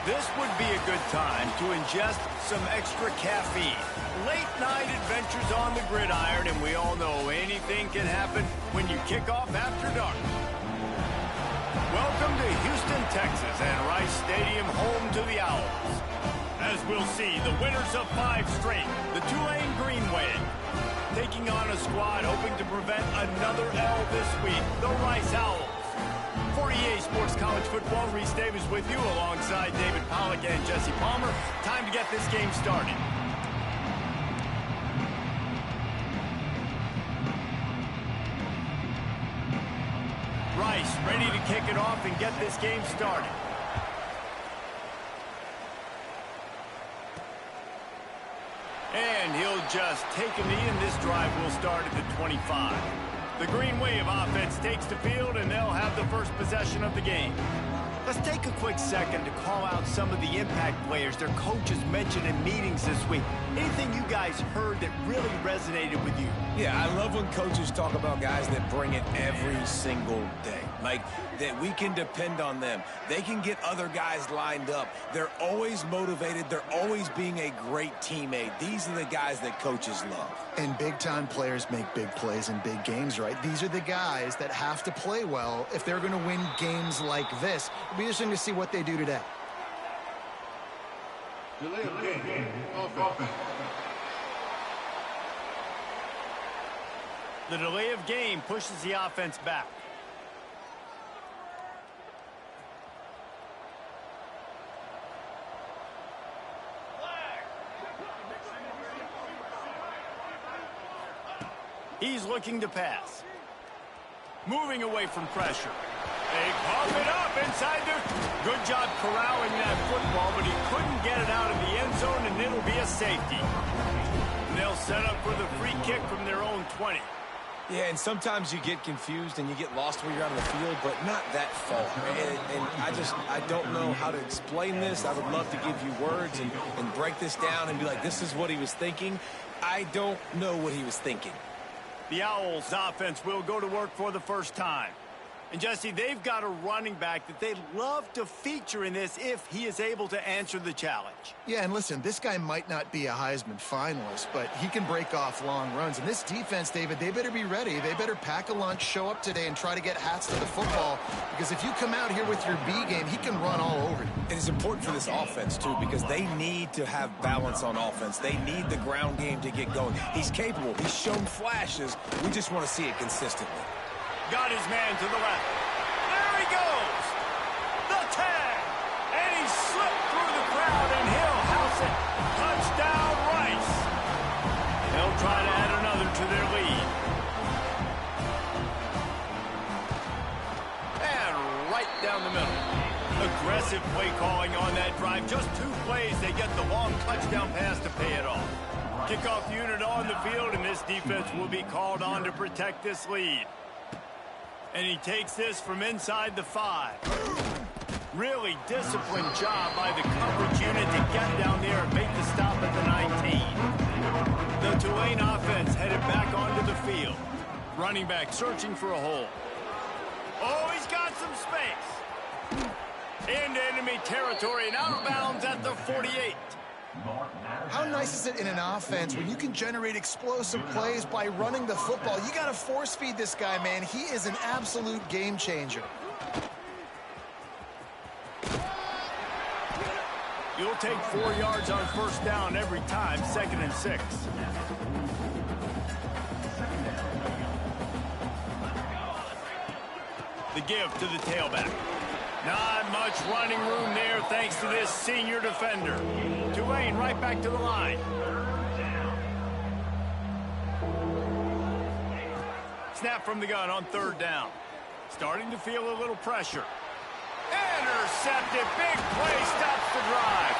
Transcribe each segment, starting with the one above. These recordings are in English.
This would be a good time to ingest some extra caffeine. Late night adventures on the gridiron, and we all know anything can happen when you kick off after dark. Welcome to Houston, Texas, and Rice Stadium, home to the Owls. As we'll see, the winners of 5 straight, the Tulane Green Wave, taking on a squad hoping to prevent another L this week, the Rice Owls. For EA Sports College Football, Reese Davis with you alongside David Pollack and Jesse Palmer. Time to get this game started. Rice ready to kick it off and get this game started. And he'll just take a knee, and this drive will start at the 25. The Green Wave offense takes the field, and they'll have the first possession of the game. Let's take a quick second to call out some of the impact players their coaches mentioned in meetings this week. Anything you guys heard that really resonated with you? Yeah, I love when coaches talk about guys that bring it every single day. Like, that we can depend on them. They can get other guys lined up. They're always motivated. They're always being a great teammate. These are the guys that coaches love. And big-time players make big plays in big games, right? These are the guys that have to play well if they're going to win games like this. It'll be interesting to see what they do today. Delay of game. Offense. The delay of game pushes the offense back. He's looking to pass. Moving away from pressure. They pop it up inside there. Good job corralling that football, but he couldn't get it out of the end zone, and it'll be a safety. And they'll set up for the free kick from their own 20. Yeah, and sometimes you get confused and you get lost when you're out on the field, but not that far. And I don't know how to explain this. I would love to give you words and break this down and be like, this is what he was thinking. I don't know what he was thinking. The Owls offense will go to work for the first time. And, Jesse, they've got a running back that they'd love to feature in this if he is able to answer the challenge. Yeah, and listen, this guy might not be a Heisman finalist, but he can break off long runs. And this defense, David, they better be ready. They better pack a lunch, show up today, and try to get hats to the football. Because if you come out here with your B game, he can run all over you. And it's important for this offense, too, because they need to have balance on offense. They need the ground game to get going. He's capable. He's shown flashes. We just want to see it consistently. Got his man to the left. There he goes. The tag. And he slipped through the crowd, and he'll house it. Touchdown, Rice. They'll try to add another to their lead. And right down the middle. Aggressive play calling on that drive. Just 2 plays, they get the long touchdown pass to pay it off. Kickoff unit on the field, and this defense will be called on to protect this lead. And he takes this from inside the 5. Really disciplined job by the coverage unit to get down there and make the stop at the 19. The Tulane offense headed back onto the field. Running back searching for a hole. Oh, he's got some space. Into enemy territory and out of bounds at the 48. How nice is it in an offense when you can generate explosive plays by running the football? You got to force feed this guy, man. He is an absolute game changer. You'll take 4 yards on first down every time, 2nd and 6. The give to the tailback. Not much running room there thanks to this senior defender. Tulane right back to the line. Snap from the gun on 3rd down. Starting to feel a little pressure. Intercepted. Big play stops the drive.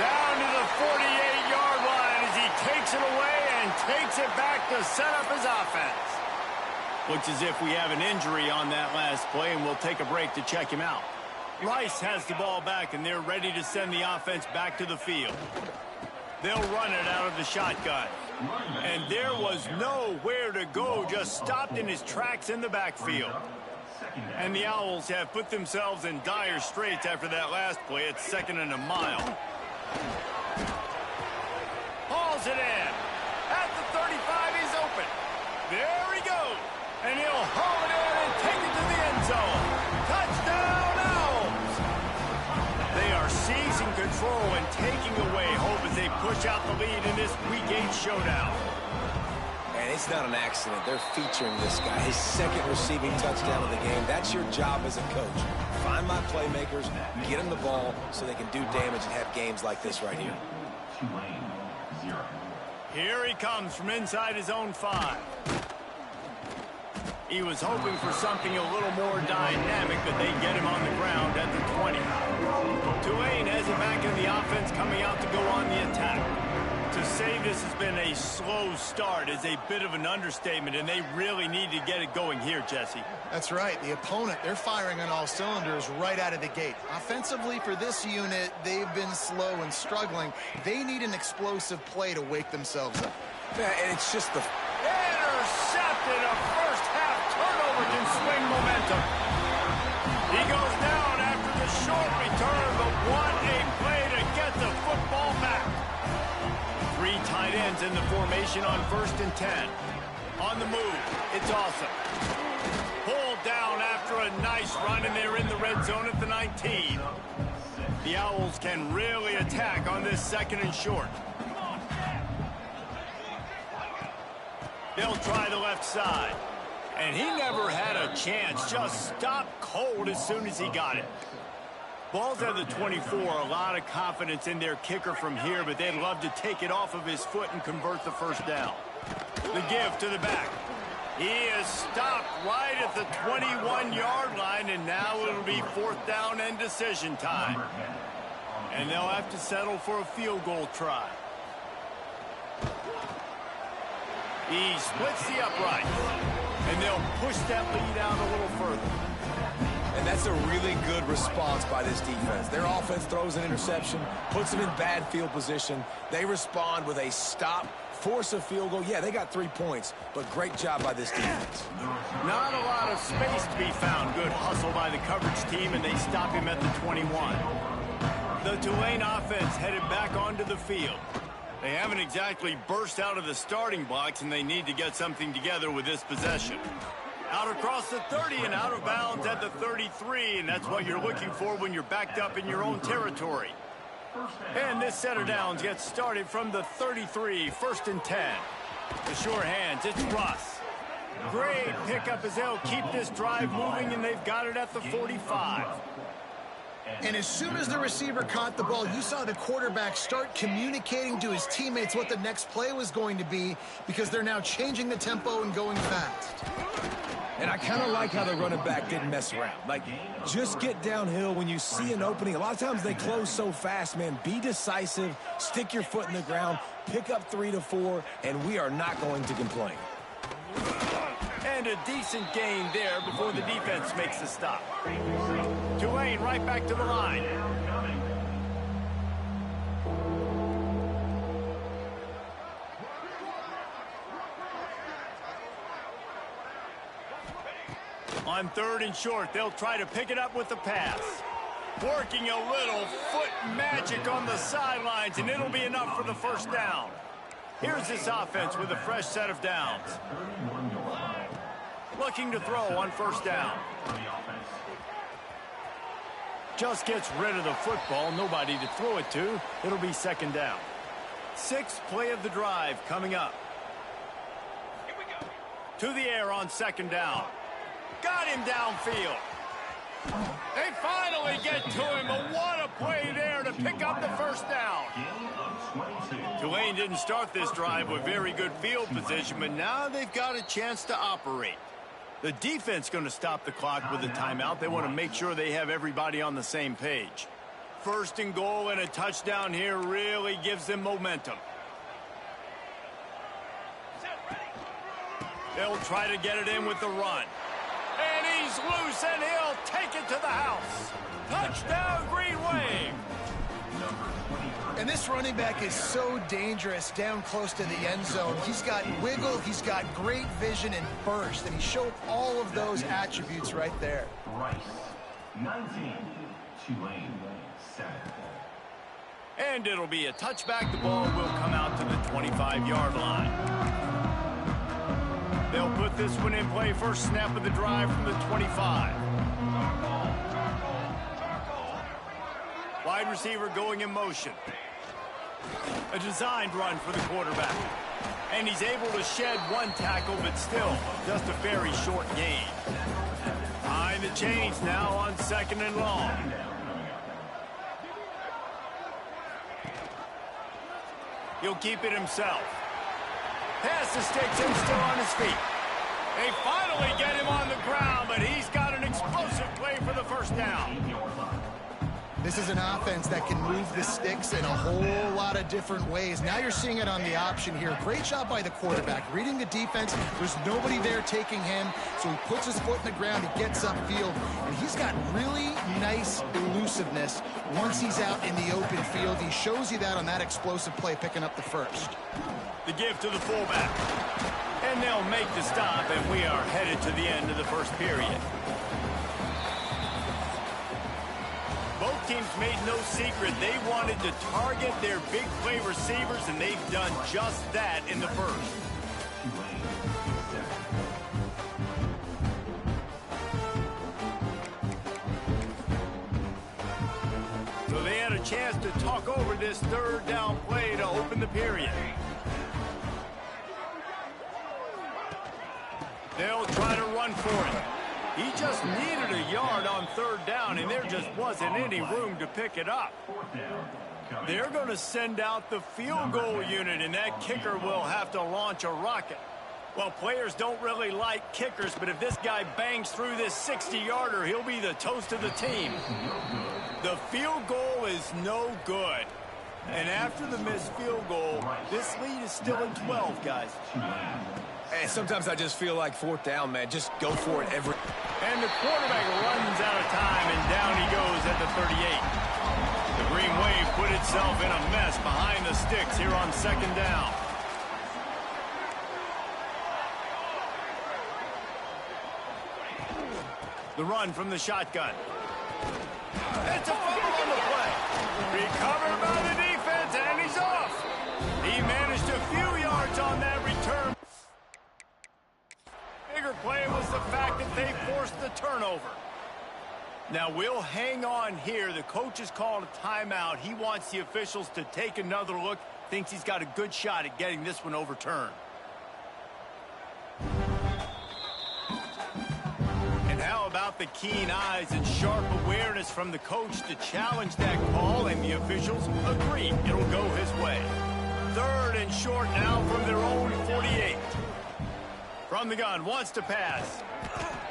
Down to the 48-yard line as he takes it away and takes it back to set up his offense. Looks as if we have an injury on that last play, and we'll take a break to check him out. Rice has the ball back, and they're ready to send the offense back to the field. They'll run it out of the shotgun. And there was nowhere to go, just stopped in his tracks in the backfield. And the Owls have put themselves in dire straits after that last play. It's 2nd and a mile. Hauls it in. At the 35, he's open. There he goes. And he'll haul it in and take it to the end zone. Touchdown, Owls! They are seizing control and taking away hope as they push out the lead in this Week 8 showdown. And it's not an accident. They're featuring this guy. His 2nd receiving touchdown of the game. That's your job as a coach. Find my playmakers, get them the ball so they can do damage and have games like this right here. Here he comes from inside his own 5. He was hoping for something a little more dynamic, but they get him on the ground at the 20. Tulane has it back in the offense, coming out to go on the attack. To say this has been a slow start is a bit of an understatement, and they really need to get it going here, Jesse. That's right. The opponent, they're firing on all cylinders right out of the gate. Offensively, for this unit, they've been slow and struggling. They need an explosive play to wake themselves up. Yeah, and it's just the... Intercepted. A first-half turnover can swing momentum. He goes down after the short return, but what a play to get the football back. 3 tight ends in the formation on 1st and 10. On the move, it's awesome. Pulled down after a nice run, and they're in the red zone at the 19. The Owls can really attack on this 2nd and short. They'll try the left side. And he never had a chance. Just stopped cold as soon as he got it. Ball's at the 24. A lot of confidence in their kicker from here, but they'd love to take it off of his foot and convert the first down. The give to the back. He is stopped right at the 21-yard line, and now it'll be 4th down and decision time. And they'll have to settle for a field goal try. He splits the upright, and they'll push that lead out a little further. And that's a really good response by this defense. Their offense throws an interception, puts them in bad field position. They respond with a stop, force a field goal. Yeah, they got 3 points, but great job by this defense. Not a lot of space to be found. Good hustle by the coverage team, and they stop him at the 21. The Tulane offense headed back onto the field. They haven't exactly burst out of the starting blocks, and they need to get something together with this possession. Out across the 30 and out of bounds at the 33, and that's what you're looking for when you're backed up in your own territory. And this set of downs gets started from the 33, 1st and 10. The sure hands, it's Russ. Great pickup as they'll keep this drive moving, and they've got it at the 45. And as soon as the receiver caught the ball, you saw the quarterback start communicating to his teammates what the next play was going to be, because they're now changing the tempo and going fast. And I kind of like how the running back didn't mess around. Like, just get downhill when you see an opening. A lot of times they close so fast, man. Be decisive, stick your foot in the ground, pick up 3 to 4, and we are not going to complain. And a decent gain there before the defense makes the stop. Tulane right back to the line. On 3rd and short, they'll try to pick it up with the pass. Working a little foot magic on the sidelines, and it'll be enough for the first down. Here's this offense with a fresh set of downs. Looking to throw on 1st down. Just gets rid of the football. Nobody to throw it to. It'll be 2nd down. 6th play of the drive coming up. Here we go. To the air on 2nd down. Got him downfield. They finally get to him, but what a play there to pick up the first down. Tulane didn't start this drive with very good field position, but now they've got a chance to operate. The defense going to stop the clock with a timeout. They want to make sure they have everybody on the same page. 1st and goal and a touchdown here really gives them momentum. They'll try to get it in with the run. And he's loose, and he'll take it to the house. Touchdown, Green Wave. And this running back is so dangerous down close to the end zone. He's got wiggle, he's got great vision and burst, and he showed all of those attributes right there. Rice, 19, Tulane, 7. And it'll be a touchback. The ball will come out to the 25-yard line. They'll put this one in play. First snap of the drive from the 25. Wide receiver going in motion. A designed run for the quarterback. And he's able to shed one tackle, but still just a very short gain. Behind the chains now on 2nd and long. He'll keep it himself. Pass the sticks and still on his feet. They finally get him on the ground, but he's got an explosive play for the first down. This is an offense that can move the sticks in a whole lot of different ways. Now you're seeing it on the option here. Great job by the quarterback. Reading the defense, there's nobody there taking him, so he puts his foot in the ground, he gets upfield, and he's got really nice elusiveness once he's out in the open field. He shows you that on that explosive play, picking up the first. The give to the fullback. And they'll make the stop, and we are headed to the end of the first period. Both teams made no secret they wanted to target their big play receivers, and they've done just that in the first. So they had a chance to talk over this third down play to open the period. They'll try to run for it. He just needed a yard on third down, and there just wasn't any room to pick it up. They're going to send out the field goal unit, and that kicker will have to launch a rocket. Well, players don't really like kickers, but if this guy bangs through this 60-yarder, he'll be the toast of the team. The field goal is no good. And after the missed field goal, this lead is still at 12, guys. And sometimes I just feel like 4th down, man. Just go for it every... And the quarterback runs out of time, and down he goes at the 38. The Green Wave put itself in a mess behind the sticks here on 2nd down. The run from the shotgun. It's a fumble on the play. Recovered by the defense, and he's off. He managed a few yards on that return. Bigger play was the fact that they forced the turnover. Now we'll hang on here. The coach has called a timeout. He wants the officials to take another look. Thinks he's got a good shot at getting this one overturned. And how about the keen eyes and sharp awareness from the coach to challenge that call, and the officials agree it'll go his way. 3rd and short now from their own 48. From the gun, wants to pass.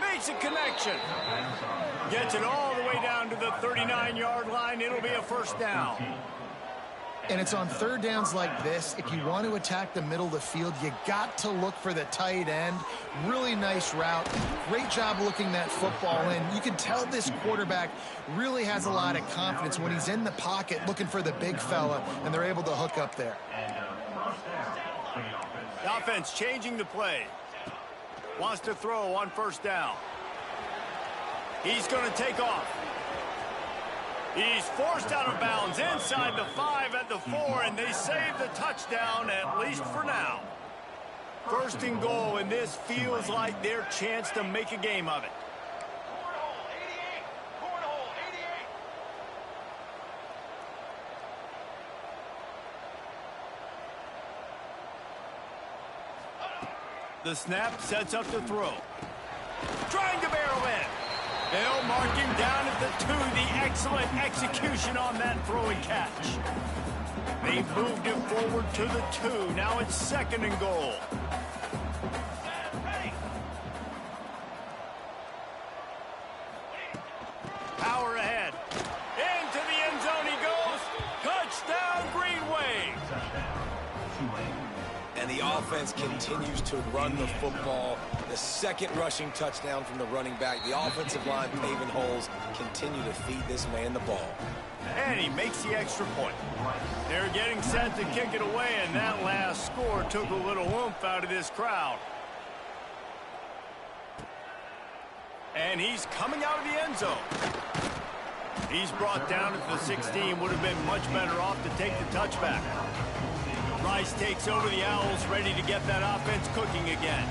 Makes a connection. Gets it all the way down to the 39-yard line. It'll be a first down. And it's on third downs like this. If you want to attack the middle of the field, you got to look for the tight end. Really nice route. Great job looking that football in. You can tell this quarterback really has a lot of confidence when he's in the pocket looking for the big fella, and they're able to hook up there. The offense changing the play. Wants to throw on first down. He's going to take off. He's forced out of bounds inside the 5 at the 4, and they save the touchdown, at least for now. 1st and goal, and this feels like their chance to make a game of it. The snap sets up the throw. Trying to barrel in. They'll mark him down at the 2. The excellent execution on that throw and catch. They've moved him forward to the 2. Now it's 2nd and goal. Power ahead. Into the end zone he goes. Touchdown, Green Wave. And the offense continues to run the football. The 2nd rushing touchdown from the running back. The offensive line paving holes. Continue to feed this man the ball. And he makes the extra point. They're getting set to kick it away, and that last score took a little oomph out of this crowd. And he's coming out of the end zone. He's brought down at the 16. Would have been much better off to take the touchback. Rice takes over the Owls, ready to get that offense cooking again.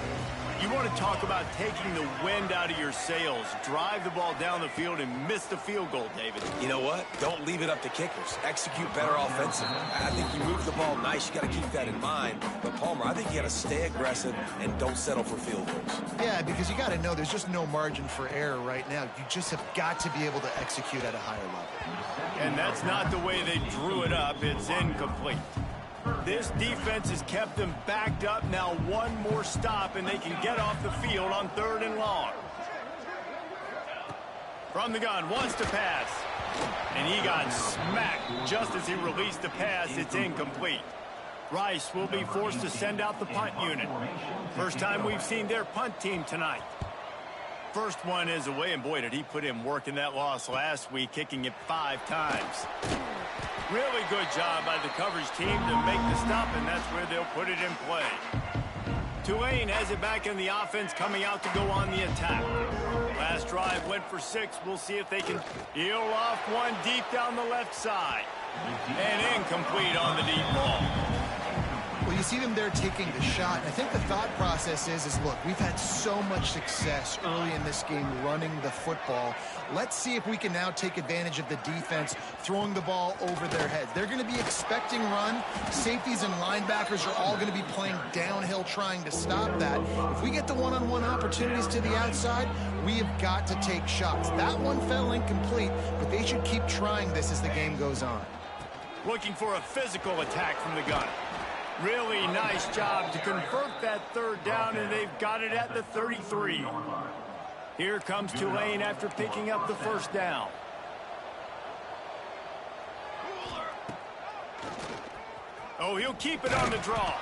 You want to talk about taking the wind out of your sails. Drive the ball down the field and miss the field goal, David. You know what? Don't leave it up to kickers. Execute better offensively. I think you move the ball nice. You got to keep that in mind. But, Palmer, I think you got to stay aggressive and don't settle for field goals. Yeah, because you got to know there's just no margin for error right now. You just have got to be able to execute at a higher level. And that's not the way they drew it up. It's incomplete. This defense has kept them backed up. Now one more stop, and they can get off the field on 3rd and long. From the gun, wants to pass. And he got smacked just as he released the pass. It's incomplete. Rice will be forced to send out the punt unit. First time we've seen their punt team tonight. First one is away, and boy, did he put in work in that loss last week, kicking it 5 times. Really good job by the coverage team to make the stop, and that's where they'll put it in play. Tulane has it back in the offense, coming out to go on the attack. Last drive went for 6. We'll see if they can peel off one deep down the left side. And incomplete on the deep ball. Well, you see them there taking the shot. And I think the thought process is look, we've had so much success early in this game running the football. Let's see if we can now take advantage of the defense throwing the ball over their heads. They're going to be expecting run. Safeties and linebackers are all going to be playing downhill trying to stop that. If we get the one-on-one opportunities to the outside, we have got to take shots. That one fell incomplete, but they should keep trying this as the game goes on. Looking for a physical attack from the gun. Really nice job to convert that 3rd down, and they've got it at the 33. Here comes Tulane after picking up the 1st down. Oh, he'll keep it on the draw.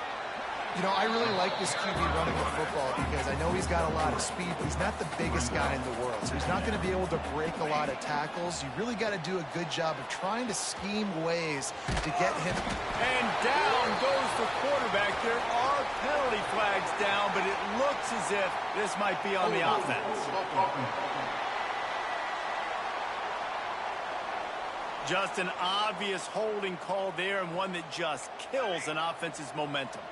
You know, I really like this QB running the football because I know he's got a lot of speed, but he's not the biggest guy in the world. So he's not going to be able to break a lot of tackles. You really got to do a good job of trying to scheme ways to get him. And down goes the quarterback. There are penalty flags down, but it looks as if this might be on the offense. Just an obvious holding call there, and one that just kills an offense's momentum.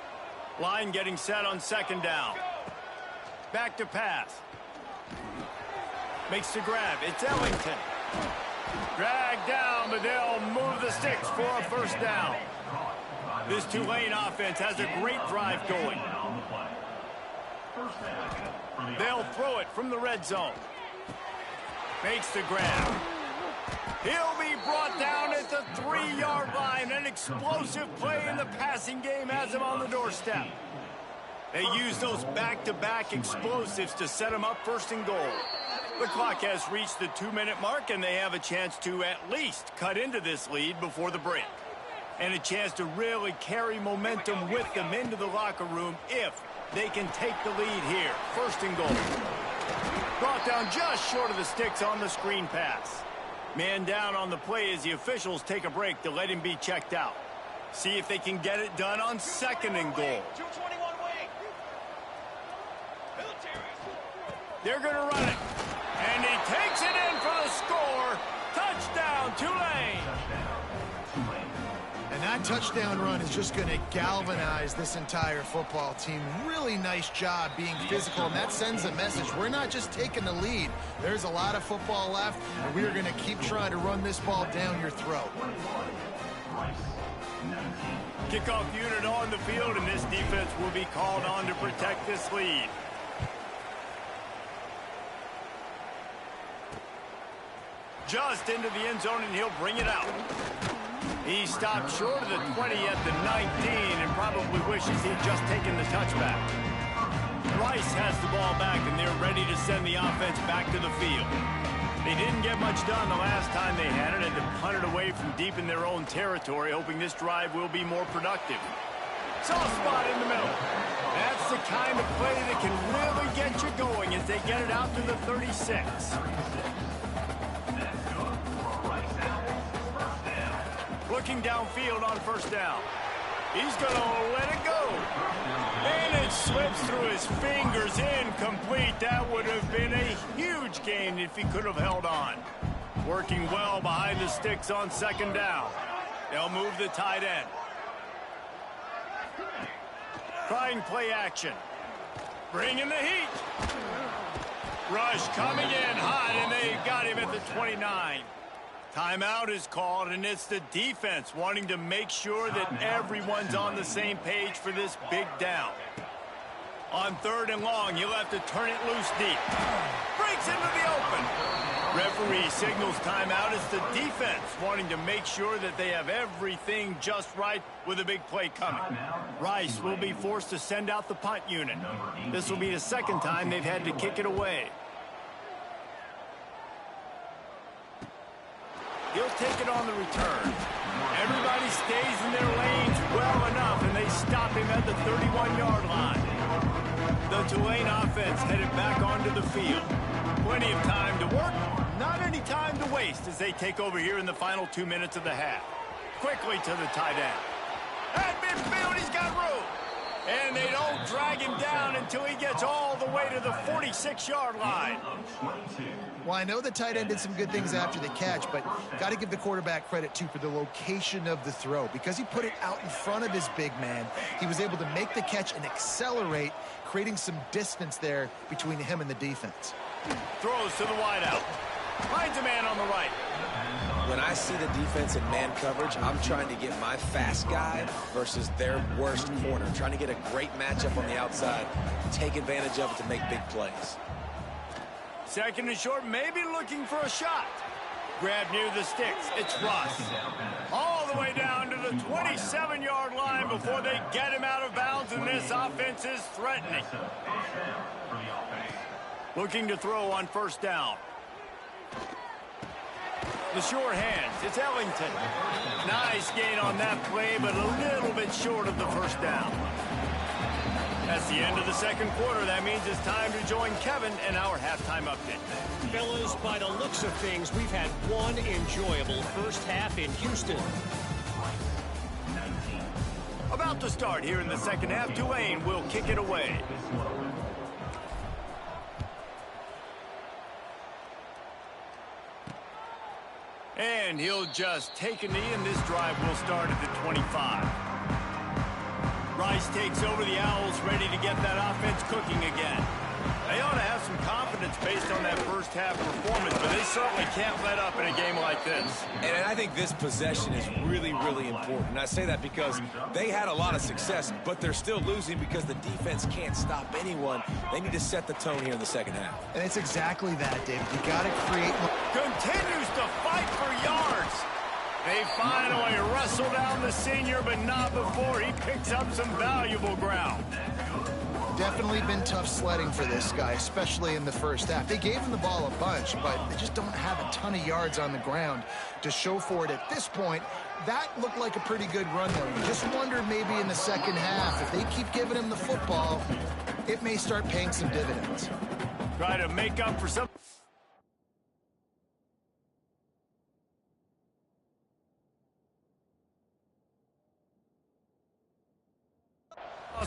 Line getting set on 2nd down. Back to pass. Makes the grab. It's Ellington. Dragged down, but they'll move the sticks for a 1st down. This Tulane offense has a great drive going. They'll throw it from the red zone. Makes the grab. He'll be brought down at the 3-yard line. An explosive play in the passing game has him on the doorstep. They use those back-to-back explosives to set him up 1st and goal. The clock has reached the 2-minute mark, and they have a chance to at least cut into this lead before the break. And a chance to really carry momentum with them into the locker room if they can take the lead here. 1st and goal. Brought down just short of the sticks on the screen pass. Man down on the play as the officials take a break to let him be checked out. See if they can get it done on 2nd and goal. They're going to run it. And he takes it in for the score. Touchdown, Tulane. And that touchdown run is just going to galvanize this entire football team. Really nice job being physical, and that sends a message. We're not just taking the lead. There's a lot of football left, and we are going to keep trying to run this ball down your throat. Kickoff unit on the field, and this defense will be called on to protect this lead. Just into the end zone, and he'll bring it out. He stopped short of the 20 at the 19 and probably wishes he'd just taken the touchback. Rice has the ball back, and they're ready to send the offense back to the field. They didn't get much done the last time they had it, and to punt it away from deep in their own territory, hoping this drive will be more productive. Soft spot in the middle. That's the kind of play that can really get you going as they get it out to the 36. Looking downfield on first down. He's going to let it go. And it slips through his fingers, incomplete. That would have been a huge gain if he could have held on. Working well behind the sticks on second down. They'll move the tight end. Trying play action. Bringing the heat. Rush coming in hot, and they got him at the 29. Timeout is called, and it's the defense wanting to make sure that everyone's on the same page for this big down. On third and long, he'll have to turn it loose deep. Breaks into the open. Referee signals timeout. It's the defense wanting to make sure that they have everything just right with a big play coming. Rice will be forced to send out the punt unit. This will be the second time they've had to kick it away. He'll take it on the return. Everybody stays in their lanes well enough, and they stop him at the 31-yard line. The Tulane offense headed back onto the field. Plenty of time to work, not any time to waste as they take over here in the final 2 minutes of the half. Quickly to the tight end. At midfield, he's got room. And they don't drag him down until he gets all the way to the 46-yard line. Well, I know the tight end did some good things after the catch, but got to give the quarterback credit, too, for the location of the throw. Because he put it out in front of his big man, he was able to make the catch and accelerate, creating some distance there between him and the defense. Throws to the wideout. Finds a man on the right. When I see the defense in man coverage, I'm trying to get my fast guy versus their worst corner. Trying to get a great matchup on the outside, take advantage of it to make big plays. Second and short, maybe looking for a shot. Grab near the sticks. It's Russ. All the way down to the 27-yard line before they get him out of bounds, and this offense is threatening. Looking to throw on first down. The sure hands. It's Ellington. Nice gain on that play, but a little bit short of the first down. That's the end of the second quarter. That means it's time to join Kevin and our halftime update. Fellas, by the looks of things, we've had one enjoyable first half in Houston. About to start here in the second half. Tulane will kick it away. And he'll just take a knee, and this drive will start at the 25. Rice takes over the Owls, ready to get that offense cooking again. They ought to have some confidence based on that first half performance, but they certainly can't let up in a game like this. And I think this possession is really, really important. I say that because they had a lot of success, but they're still losing because the defense can't stop anyone. They need to set the tone here in the second half. And it's exactly that, David. You got to create... Continues to fight for yards. They finally wrestle down the senior, but not before he picks up some valuable ground. Definitely been tough sledding for this guy, especially in the first half. They gave him the ball a bunch, but they just don't have a ton of yards on the ground to show for it at this point. That looked like a pretty good run, though. You just wonder maybe in the second half, if they keep giving him the football, it may start paying some dividends. Try to make up for some...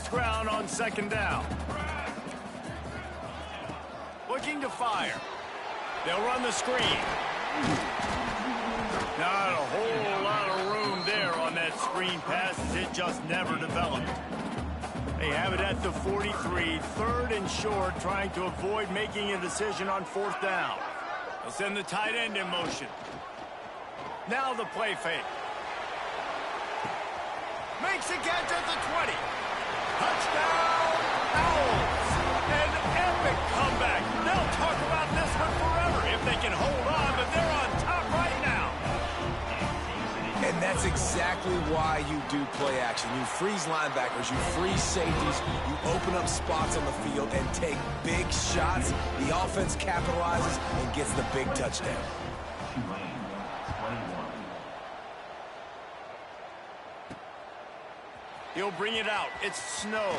ground on second down. Looking to fire. They'll run the screen. Not a whole lot of room there on that screen pass as it just never developed. They have it at the 43, third and short, trying to avoid making a decision on fourth down. They'll send the tight end in motion. Now the play fake. Makes a catch at the 20. Touchdown, Owls! An epic comeback. They'll talk about this one forever if they can hold on, but they're on top right now. And that's exactly why you do play action. You freeze linebackers, you freeze safeties, you open up spots on the field and take big shots. The offense capitalizes and gets the big touchdown. He'll bring it out. It's Snow.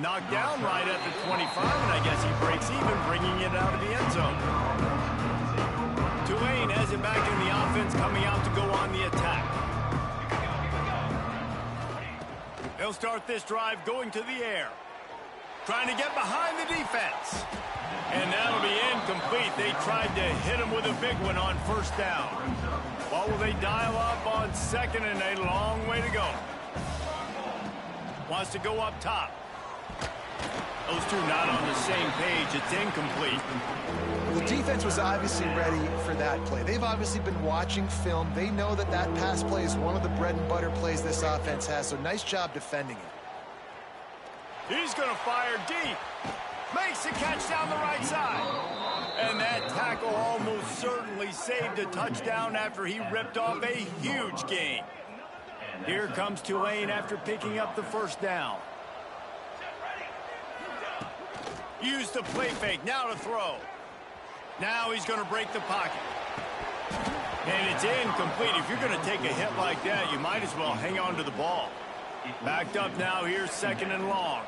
Knocked down right at the 25, and I guess he breaks even, bringing it out of the end zone. Tulane has it back in the offense, coming out to go on the attack. They'll start this drive going to the air. Trying to get behind the defense. And that'll be incomplete. They tried to hit him with a big one on first down. What will they dial up on second and a long way to go? Wants to go up top. Those two not on the same page. It's incomplete. The defense was obviously ready for that play. They've obviously been watching film. They know that that pass play is one of the bread and butter plays this offense has, so nice job defending it. He's going to fire deep. Makes the catch down the right side. And that tackle almost certainly saved a touchdown after he ripped off a huge gain. Here comes Tulane after picking up the first down. Use the play fake. Now to throw. Now he's going to break the pocket. And it's incomplete. If you're going to take a hit like that, you might as well hang on to the ball. Backed up now. Here's second and long.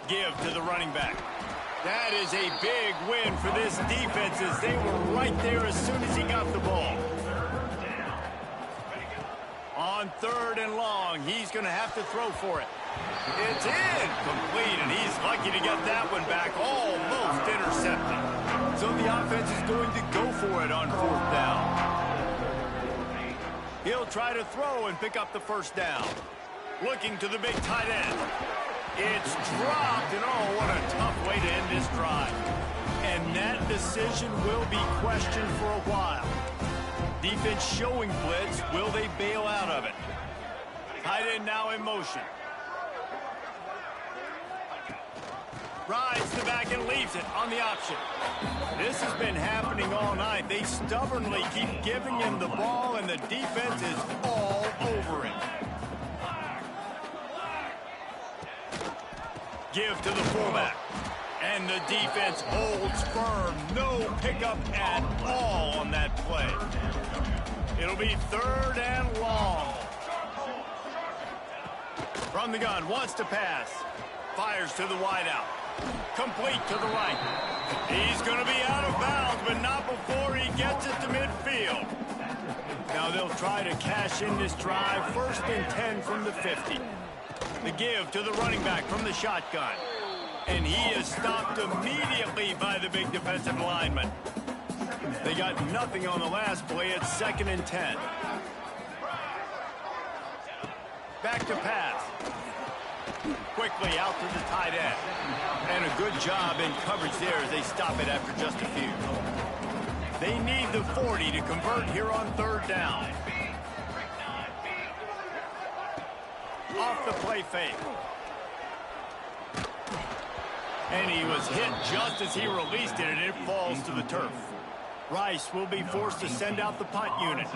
Give to the running back. That is a big win for this defense as they were right there as soon as he got the ball. On third and long, he's going to have to throw for it. It's incomplete, and he's lucky to get that one back, almost intercepted. So the offense is going to go for it on fourth down. He'll try to throw and pick up the first down. Looking to the big tight end. It's dropped, and oh, what a tough way to end this drive. And that decision will be questioned for a while. Defense showing blitz. Will they bail out of it? Tight end now in motion. Rides the back and leaves it on the option. This has been happening all night. They stubbornly keep giving him the ball, and the defense is all over it. Give to the fullback. And the defense holds firm. No pickup at all on that play. It'll be third and long. From the gun, wants to pass. Fires to the wideout. Complete to the right. He's going to be out of bounds, but not before he gets it to midfield. Now they'll try to cash in this drive. First and 10 from the 50. The give to the running back from the shotgun. And he is stopped immediately by the big defensive lineman. They got nothing on the last play. It's second and 10. Back to pass. Quickly out to the tight end. And a good job in coverage there as they stop it after just a few. They need the 40 to convert here on third down. Off the play fake. And he was hit just as he released it, and it falls to the turf. Rice will be forced to send out the punt unit.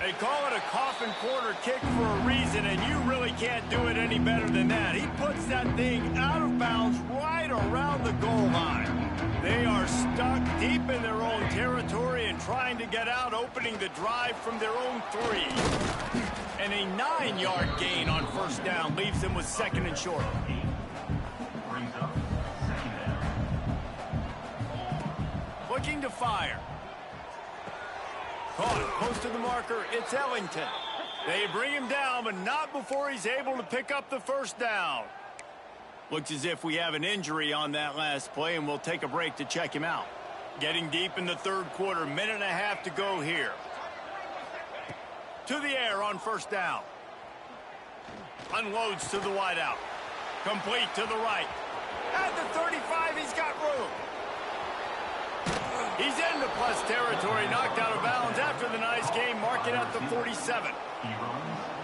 They call it a coffin corner kick for a reason, and you really can't do it any better than that. He puts that thing out of bounds right around the goal line. They are stuck deep in their own territory and trying to get out, opening the drive from their own 3. And a 9-yard gain on first down leaves them with second and short. Looking to fire. Caught close to the marker. It's Ellington. They bring him down, but not before he's able to pick up the first down. Looks as if we have an injury on that last play, and we'll take a break to check him out. Getting deep in the third quarter, minute and a half to go here. To the air on first down. Unloads to the wideout. Complete to the right. At the 35, he's got room. He's into plus territory, knocked out of bounds after the nice game, mark it at the 47.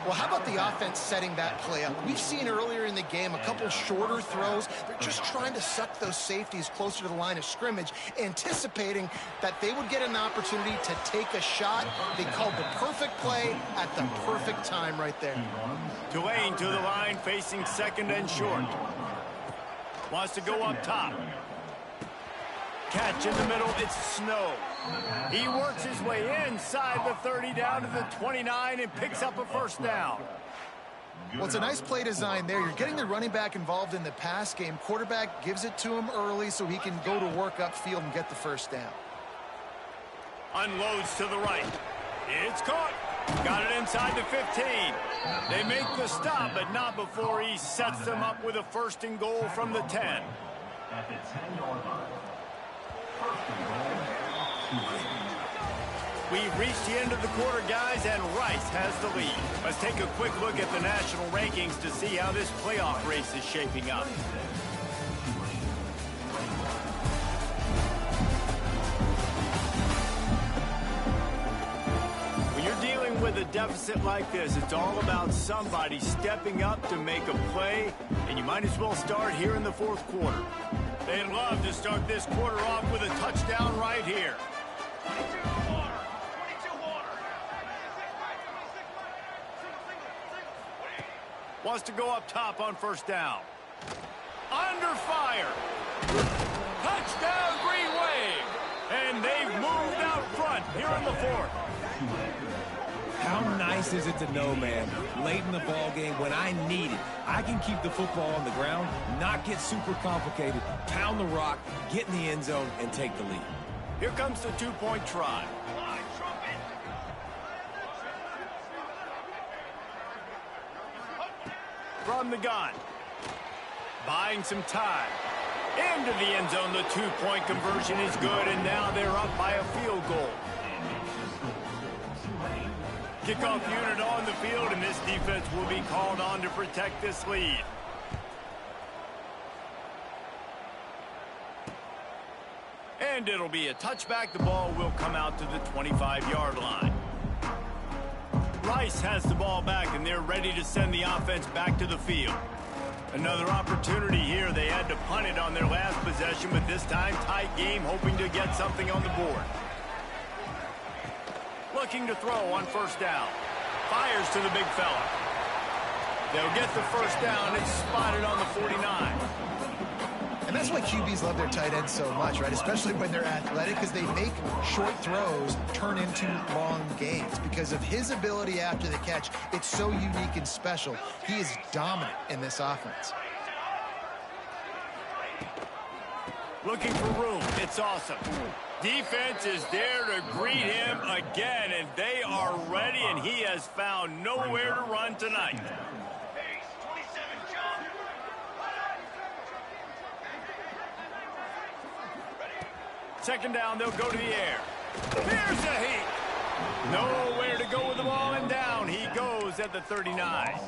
Well, how about the offense setting that play up? We've seen earlier in the game a couple shorter throws. They're just trying to suck those safeties closer to the line of scrimmage, anticipating that they would get an opportunity to take a shot. They called the perfect play at the perfect time right there. Tulane to the line, facing second and short. Wants to go up top. Catch in the middle, it's Snow. He works his way inside the 30 down to the 29 and picks up a first down. Well, it's a nice play design there. You're getting the running back involved in the pass game. Quarterback gives it to him early so he can go to work upfield and get the first down. Unloads to the right. It's caught. Got it inside the 15. They make the stop, but not before he sets them up with a first and goal from the 10. At the 10-yard line. First and goal. We've reached the end of the quarter, guys, and Rice has the lead. Let's take a quick look at the national rankings to see how this playoff race is shaping up. When you're dealing with a deficit like this, it's all about somebody stepping up to make a play, and you might as well start here in the fourth quarter. They'd love to start this quarter off with a touchdown right here. Wants to go up top on first down. Under fire. Touchdown, Green Wave. And they've moved out front here in the fourth. How nice is it to know, man, late in the ball game when I need it, I can keep the football on the ground, not get super complicated, pound the rock, get in the end zone, and take the lead. Here comes the two-point try. From the gun. Buying some time. Into the end zone. The two-point conversion is good, and now they're up by a field goal. Kickoff unit on the field, and this defense will be called on to protect this lead. And it'll be a touchback. The ball will come out to the 25-yard line. Rice has the ball back, and they're ready to send the offense back to the field. Another opportunity here. They had to punt it on their last possession, but this time tight game, hoping to get something on the board. Looking to throw on first down. Fires to the big fella. They'll get the first down. It's spotted on the 49. And that's why QBs love their tight ends so much, right? Especially when they're athletic, because they make short throws turn into long gains. Because of his ability after the catch, it's so unique and special. He is dominant in this offense. Looking for room. It's awesome. Defense is there to greet him again, and they are ready, and he has found nowhere to run tonight. Second down, they'll go to the air. Here's a heat. Nowhere to go with the ball, and down he goes at the 39.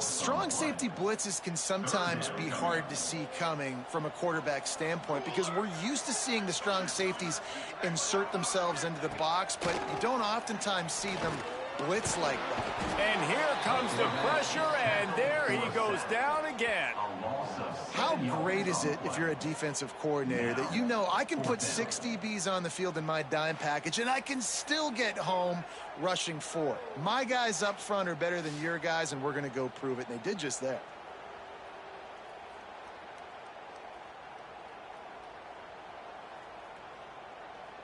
Strong safety blitzes can sometimes be hard to see coming from a quarterback standpoint because we're used to seeing the strong safeties insert themselves into the box, but you don't oftentimes see them blitz like that. And here comes the pressure, and there he goes down again. How great is it if you're a defensive coordinator that you know I can put 6 DBs on the field in my dime package and I can still get home rushing 4. My guys up front are better than your guys, and we're going to go prove it, and they did just that.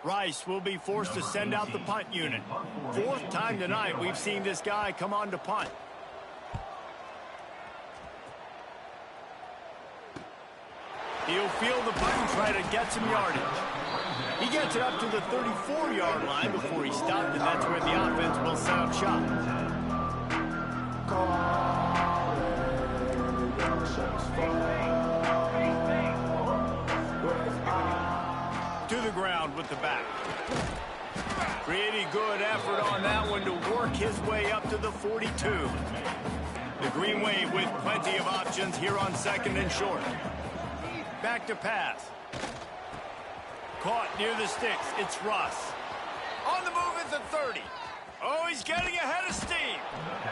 Rice will be forced to send out the punt unit. 4th time tonight we've seen this guy come on to punt. He'll field the punt and try to get some yardage. He gets it up to the 34-yard line before he stopped, and that's where the offense will set up shop. To the ground with the back. Pretty good effort on that one to work his way up to the 42. The Green Wave with plenty of options here on second and short. Back to pass. Caught near the sticks. It's Russ. On the move at the 30. Oh, he's getting ahead of steam.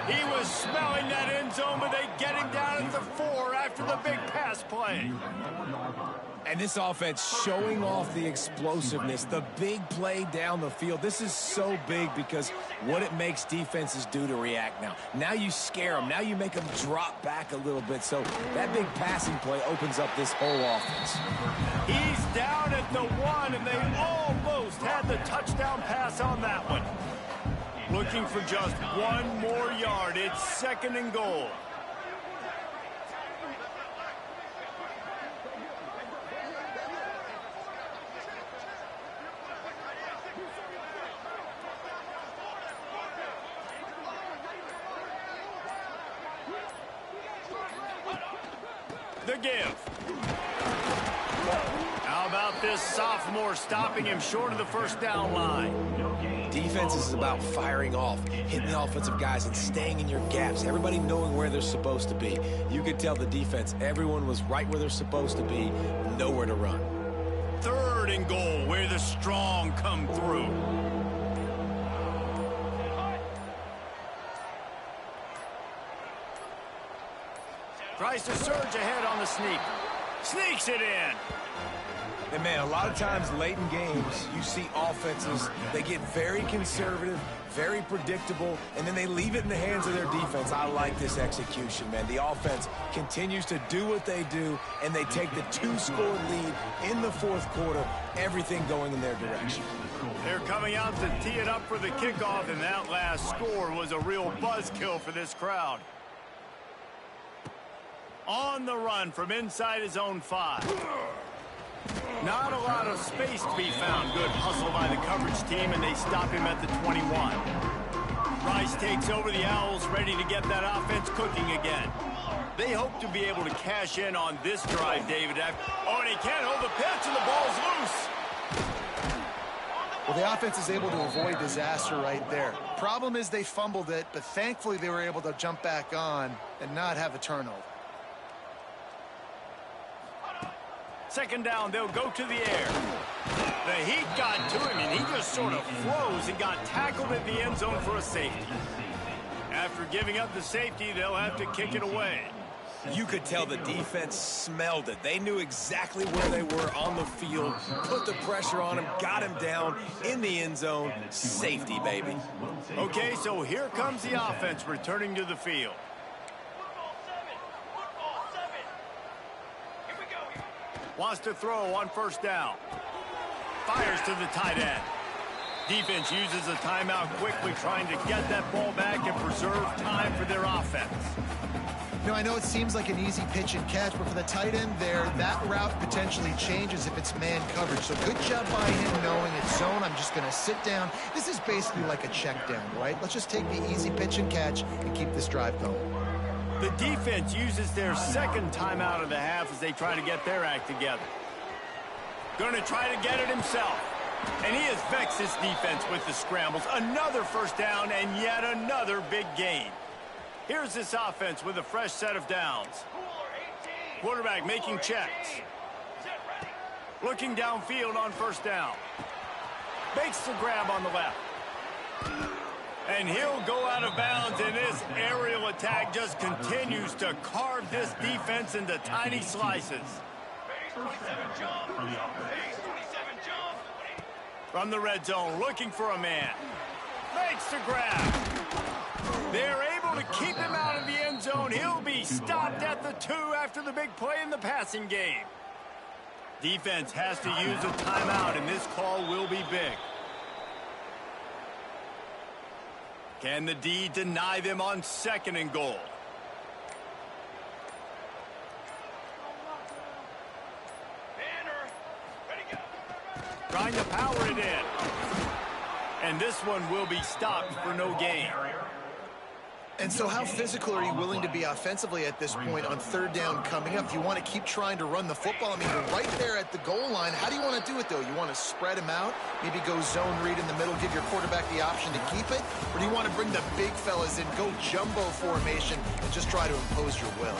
He was smelling that end zone, but they get him down at the 4 after the big pass play. And this offense showing off the explosiveness, the big play down the field. This is so big because what it makes defenses do to react now. Now you scare them. Now you make them drop back a little bit. So that big passing play opens up this whole offense. He's down at the 1, and they almost had the touchdown pass on that one. Looking for just one more yard. It's 2nd and goal. The give. How about this sophomore stopping him short of the 1st down line? Defense is about firing off, hitting the offensive guys and staying in your gaps. Everybody knowing where they're supposed to be. You could tell the defense, everyone was right where they're supposed to be, nowhere to run. 3rd and goal, where the strong come through. Tries to surge ahead on the sneak. Sneaks it in. And, man, a lot of times late in games, you see offenses, they get very conservative, very predictable, and then they leave it in the hands of their defense. I like this execution, man. The offense continues to do what they do, and they take the 2-score lead in the 4th quarter, everything going in their direction. They're coming out to tee it up for the kickoff, and that last score was a real buzzkill for this crowd. On the run from inside his own 5. Not a lot of space to be found. Good hustle by the coverage team, and they stop him at the 21. Rice takes over the Owls, ready to get that offense cooking again. They hope to be able to cash in on this drive, David. Oh, and he can't hold the pitch, and the ball's loose. Well, the offense is able to avoid disaster right there. Problem is they fumbled it, but thankfully they were able to jump back on and not have a turnover. 2nd down, they'll go to the air. The heat got to him, and he just sort of froze and got tackled at the end zone for a safety. After giving up the safety, they'll have to kick it away. You could tell the defense smelled it. They knew exactly where they were on the field, put the pressure on him, got him down in the end zone. Safety, baby. Okay, so here comes the offense returning to the field. Wants to throw on 1st down. Fires to the tight end. Defense uses a timeout quickly, trying to get that ball back and preserve time for their offense. I know it seems like an easy pitch and catch, but for the tight end there, that route potentially changes if it's man coverage. So good job by him knowing it's zone. I'm just going to sit down. This is basically like a check down, right? Let's just take the easy pitch and catch and keep this drive going. The defense uses their 2nd timeout of the half as they try to get their act together. Going to try to get it himself. And he has vexed his defense with the scrambles. Another 1st down and yet another big gain. Here's this offense with a fresh set of downs. Quarterback making checks. Looking downfield on 1st down. Makes the grab on the left. And he'll go out of bounds, and this aerial attack just continues to carve this defense into tiny slices. From the red zone, looking for a man. Makes the grab. They're able to keep him out of the end zone. He'll be stopped at the 2 after the big play in the passing game. Defense has to use a timeout, and this call will be big. Can the D deny them on 2nd and goal? Trying to power it in. And this one will be stopped for no gain. And so how physical are you willing to be offensively at this point on 3rd down coming up? Do you want to keep trying to run the football? I mean, you're right there at the goal line. How do you want to do it, though? You want to spread him out, maybe go zone read in the middle, give your quarterback the option to keep it? Or do you want to bring the big fellas in, go jumbo formation, and just try to impose your will?